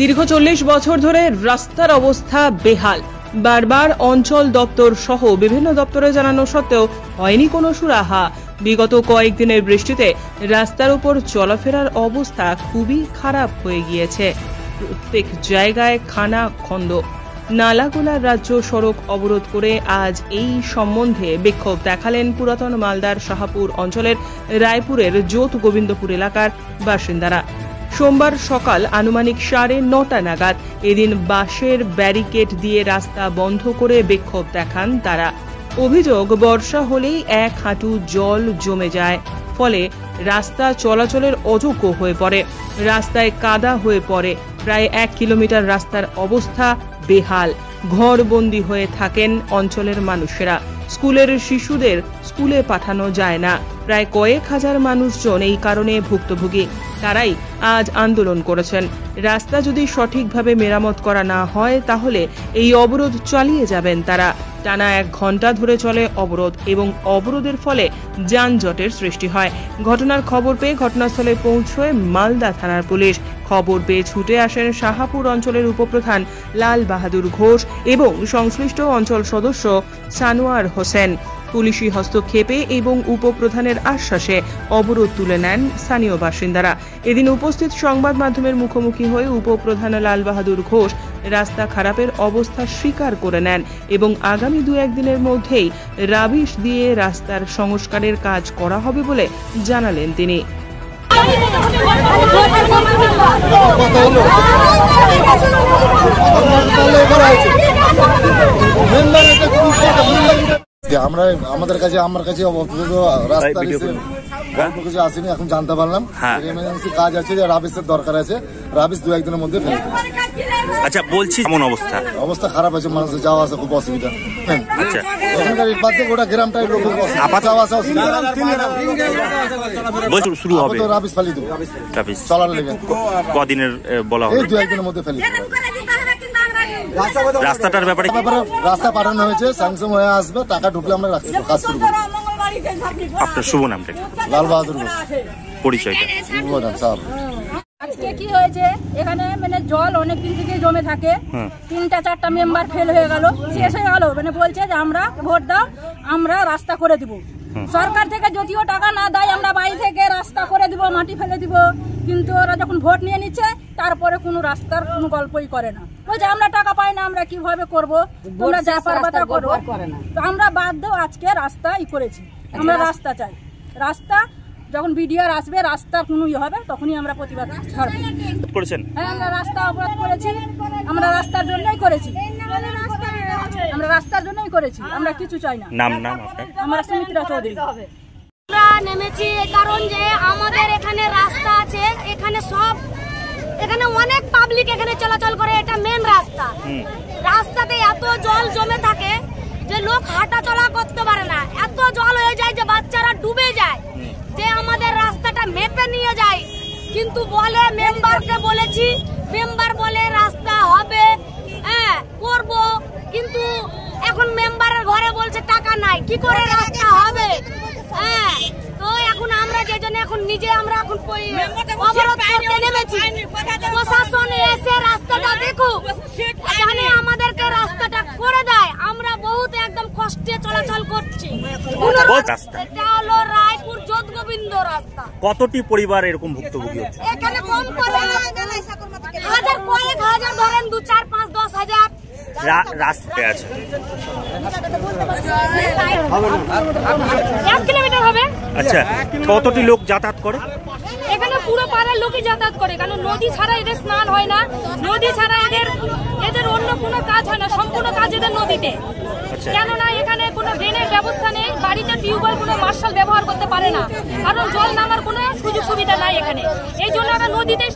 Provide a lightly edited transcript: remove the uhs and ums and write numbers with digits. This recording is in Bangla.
দীর্ঘ 40 বছর ধরে রাস্তার অবস্থা বেহাল। বারবার অঞ্চল দপ্তর সহ বিভিন্ন দপ্তরে জানানো সত্ত্বেও হয়নি কোনো সুরাহা। বিগত কয়েকদিনের বৃষ্টিতে রাস্তার উপর চলাফেরার অবস্থা খুবই খারাপ হয়ে গিয়েছে। প্রত্যেক জায়গায় খানা খন্দ। নালাগোলার রাজ্য সড়ক অবরোধ করে আজ এই সম্বন্ধে বিক্ষোভ দেখালেন পুরাতন মালদার শাহপুর অঞ্চলের রায়পুরের জোত গোবিন্দপুর এলাকার বাসিন্দারা। সোমবার সকাল আনুমানিক 9:30 নাগাদ এদিন বাঁশের ব্যারিকেড দিয়ে রাস্তা বন্ধ করে বিক্ষোভ দেখান তারা। অভিযোগ, বর্ষা হলেই 1 হাঁটু জল জমে যায়, ফলে রাস্তা চলাচলের অযোগ্য হয়ে পড়ে। রাস্তায় কাদা হয়ে পড়ে। প্রায় 1 কিলোমিটার রাস্তার অবস্থা বেহাল। ঘরবন্দি হয়ে থাকেন অঞ্চলের মানুষেরা। স্কুলের শিশুদের স্কুলে পাঠানো যায় না। প্রায় কয়েক হাজার মানুষজন এই কারণে ভুক্তভোগী। তারাই আজ আন্দোলন করেছেন। রাস্তা যদি সঠিকভাবে মেরামত করা না হয় তাহলে এই অবরোধ চালিয়ে যাবেন তারা। টানা 1 ঘন্টা ধরে চলে অবরোধ এবং অবরোধের ফলে যানজটের সৃষ্টি হয়। ঘটনার খবর পেয়ে ঘটনাস্থলে পৌঁছয় মালদা থানার পুলিশ। খবর পেয়ে ছুটে আসেন শাহপুর অঞ্চলের উপপ্রধান লাল বাহাদুর ঘোষ এবং সংশ্লিষ্ট অঞ্চল সদস্য সানোয়ার হোসেন। পুলিশি হস্তক্ষেপে এবং উপপ্রধানের আশ্বাসে অবরোধ তুলে নেন স্থানীয় বাসিন্দারা। এদিন উপস্থিত সংবাদ মাধ্যমের মুখোমুখি হয়ে উপপ্রধান লাল বাহাদুর ঘোষ রাস্তা খারাপের অবস্থা স্বীকার করে নেন এবং আগামী 2-1 দিনের মধ্যেই রাবিশ দিয়ে রাস্তার সংস্কারের কাজ করা হবে বলে জানালেন তিনি। আমার কাছে রাস্তা কিছু আসেনি, এখন জানতে পারলাম এমার্জেন্সি কাজ আছে, যে রাবিশের দরকার আছে। রাবিশ 2-1 দিনের মধ্যে ফেলে দেবে। আচ্ছা, বলছি কেমন অবস্থা খারাপ আছে, মানুষের যাওয়া আসা খুব অসুবিধা। আচ্ছা, এখানকার বাদে গোটা গ্রামটাই লোক যাওয়া আসা অসুবিধা। শুরু হবে রাবিশ ফেলে দেবো চলার লেগে। কদিনের বলা হবে? 2-1 দিনের মধ্যে ফেলে দেবে। রাস্তাটার ব্যাপারে রাস্তা পাঠানো হয়েছে, স্যাংশন হয়ে আসবে, টাকা ঢুকলে আমরা কাজ শুরু করব। আপনার শুভ নামটা? লাল বাহাদুর ঘোষ। পরিচয়টা? আজকে কি হয়েছে, এখানে মানে জল অনেক দিন থেকে জমে থাকে। 3-4টা মেম্বার ফেল হয়ে গেল, শেষ হয়ে গেল। মানে বলছে যে আমরা ভোট দাও, আমরা রাস্তা করে দিব। সরকার থেকে যদিও টাকা না দেয়, আমরা বাড়ি থেকে রাস্তা করে দিব, মাটি ফেলে দিব। কিন্তু ওরা যখন ভোট নিয়ে নিচ্ছে, তারপরে কোনো রাস্তার কোনো গল্পই করে না। বলছে আমরা টাকা পাই না, আমরা কিভাবে করব, তোমরা যা পারবা তা করবো। তো আমরা বাধ্য আজকে রাস্তা করেছি। আমরা রাস্তা চাই। রাস্তা যখন বিডিআর আসবে, রাস্তার কোনো হবে, তখনই আমরা প্রতিবাদ ছাড়বো। হ্যাঁ, আমরা রাস্তা অবরোধ করেছি। আমরা রাস্তার জন্যই করেছি। আমরা কিছু চাই না। আমরা সুমিত্রা চৌধুরী। আমরা নেমেছি এই কারণ যে আমাদের এখানে রাস্তা আছে, এখানে অনেক পাবলিক এখানে চলাচল করে। এটা মেন রাস্তা। রাস্তাতে এত জল জমে থাকে যে লোক হাঁটা চলা করতে পারে না। এত জল হয়ে যায় যে বাচ্চারা ডুবে যায়। যে আমাদের রাস্তাটা মেপে নিয়ে যায়, কিন্তু বলে মেম্বারকে বলেছি, মেম্বার বলে রাস্তা হবে, হ্যাঁ করব, কিন্তু এখন মেম্বারের ঘরে বলছে টাকা নাই, কি করে রাস্তা হবে? হ্যাঁ, তো এখন আমরা যে জন্য এখন নিজে আমরা এখন অবরোধ করতে নেমেছি। প্রশাসন এসে রাস্তাটা দেখুক, জানে আমাদেরকে রাস্তাটা করে দেয়। আমরা বহুত একদম কষ্টে চলাচল করছি। এটা হলো রায়পুর জোত গোবিন্দ রাস্তা। কতটি পরিবার এরকম ভুক্তভোগী হচ্ছে? এখানে কম করে কয়েক হাজার, ধরেন 2, 4, 5, 10 হাজার রাস্তায় আছে। 1 কিলোমিটার হবে। আচ্ছা, কতটি লোক যাতায়াত করে? এখানে পুরো পাড়ার লোকই যাতায়াত করে, কারণ নদী ছাড়া এদের স্নান হয় না। নদী ছাড়া এদের অন্য কোনো কাজ হয় না। সম্পূর্ণ কাজ এদের নদীতে। কেননা এখানে কোনো ড্রেনের ব্যবস্থা নেই। বাড়িতে টিউবওয়েল, কোনো মার্শাল ব্যবহার করতে পারে না, কারণ জল নামার কোনো সুযোগ সুবিধা নাই এখানে। এই জন্য আমরা নদীতে